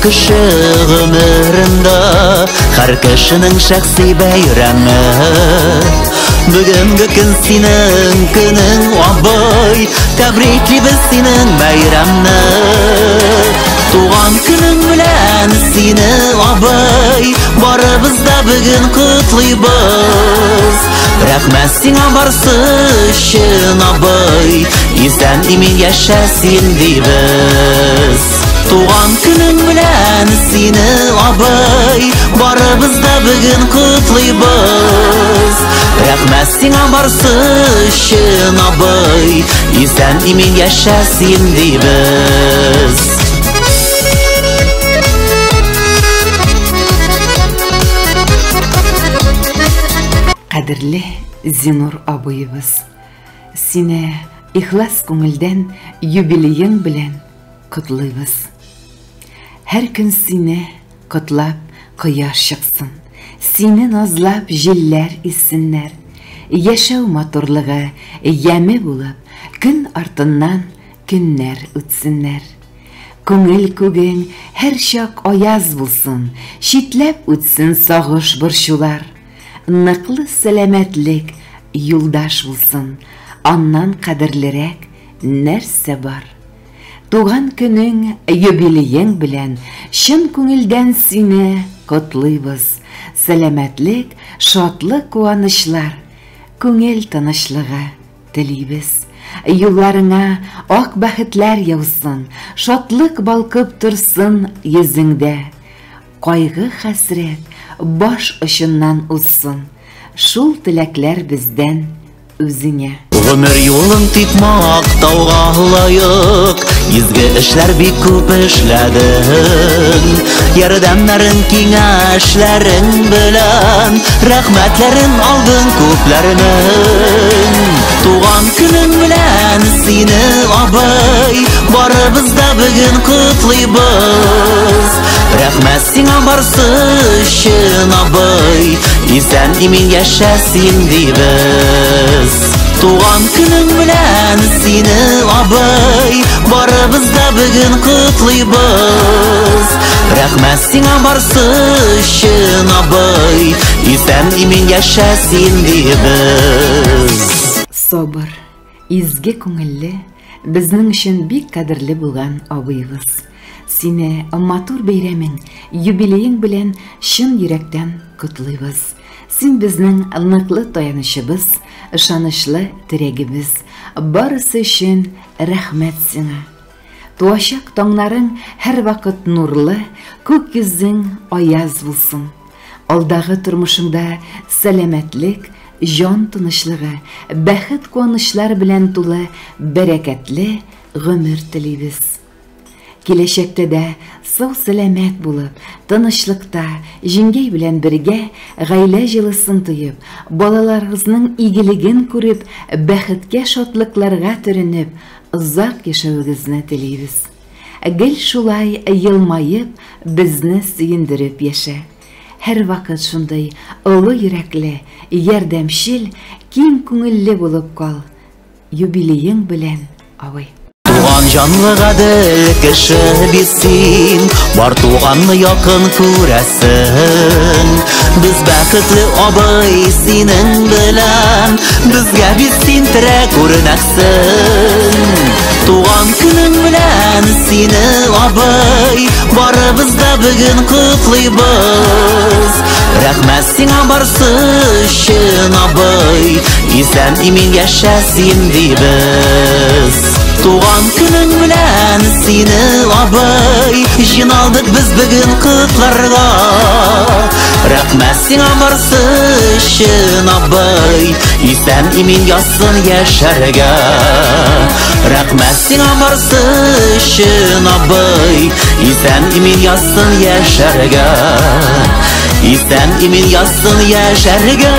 кеше гомерендә һәр кешенең шәхси бәйрәме. Бүгенге көн синең көнең абый, тәбриклибез синең бәйрәмне. Туган көнең белән сине абый, барыбыз да бүген котлыйбыз. Рәхмәт сиңа барсы өчен абый, исән имин яшә син дибез. Туган көнең белән сине абый, барыбыз да бүген котлыйбыз. Рәхмәт сиңа барсы өчен абый, исән имин яшә син дибез. Кадерле Зинур абыйыбыз, сине ихлас күңелдән юбилейың белән котлыйбыз. Һәр көн сине котлап кояш чыксын, сине назлап җилләр иссеннәр. Яшәү матурлыгы яме булып, көн артыннан көннәр үтсеннәр. Күңел күгең һәр чак аяз булсын, читләп үтсен сагыш борчулар. Ныклы сәламәтлек юлдаш булсын, аннан кадерлерәк нәрсә бар. Туган көнең юбилейың белән чын күңелдән сине котлыйбыз. Сәламәтлек, шатлык, куанычлар, күңел тынычлыгы телибез. Юлларыңа ак бәхетләр яусын, шатлык балкып торсын йөзеңдә. Кайгы хәсрәт баш очыннан узсын, шул теләкләр бездән үзеңә. Гомер юлың тик мактауга лаек, изге эшләр бик күп эшләдең. Ярдәмнәрен, киңәшләрең белән рәхмәтләрен алдың күпләрнең. Туган көнең белән сине абый, барыбыз да бүген котлыйбыз. Рәхмәт сиңа барсы өчен абый, исән имин яшә син дибез. Туган көнең белән сине абый, барыбыз да бүген котлыйбыз. Рәхмәт сиңа барсы өчен абый, исән имин яшә син дибез. Собыр, изге күңелле, безнең өчен бик кадерле булган абыйыбыз. Сине матур бәйрәмең, юбилейың белән чын йөрәктән котлыйбыз. Син безнең ныклы таянычыбыз, ышанычлы терәгебез. Барысы өчен рәхмәт сиңа. Туачак таңнарың һәр вакыт нурлы, күк йөзең аяз булсын. Алдагы тормышыңда сәламәтлек, жан тынычлыгы, бәхет, куанычлар белән тулы бәрәкәтле гомер телибез. Киләчәктә дә сау сәламәт булып, тынычлыкта, җиңгәй белән бергә гаилә җылысын тоеп, балаларыгызның игелеген күреп, бәхеткә, шатлыкларга төренеп, озак яшәүегезне телибез. Гел шулай елмаеп, безне сөендереп яшә. Һәр вакыт шундай олы йөрәкле, ярдәмчел, киң күңелле булып кал. Юбилейың белән, абый. Туган җанлы гадел кеше бит син, бар туганны якын күрәсең. Без бәхетле абый синең белән, безгә бит син терәк күренәсең. Туган көнең белән сине абый, барыбыз да бүген котлыйбыз. Рәхмәт сиңа барсы өчен абый, исән имин яшә син дибез. Туган көнең белән сине абый, җыйналдык без бүген котларга. Рәхмәт сиңа барсы өчен абый, исән имин ясын яшәргә. Рәхмәт сиңа барсы өчен абый, исән имин ясын яшәргә. Исән имин ясын яшәргә.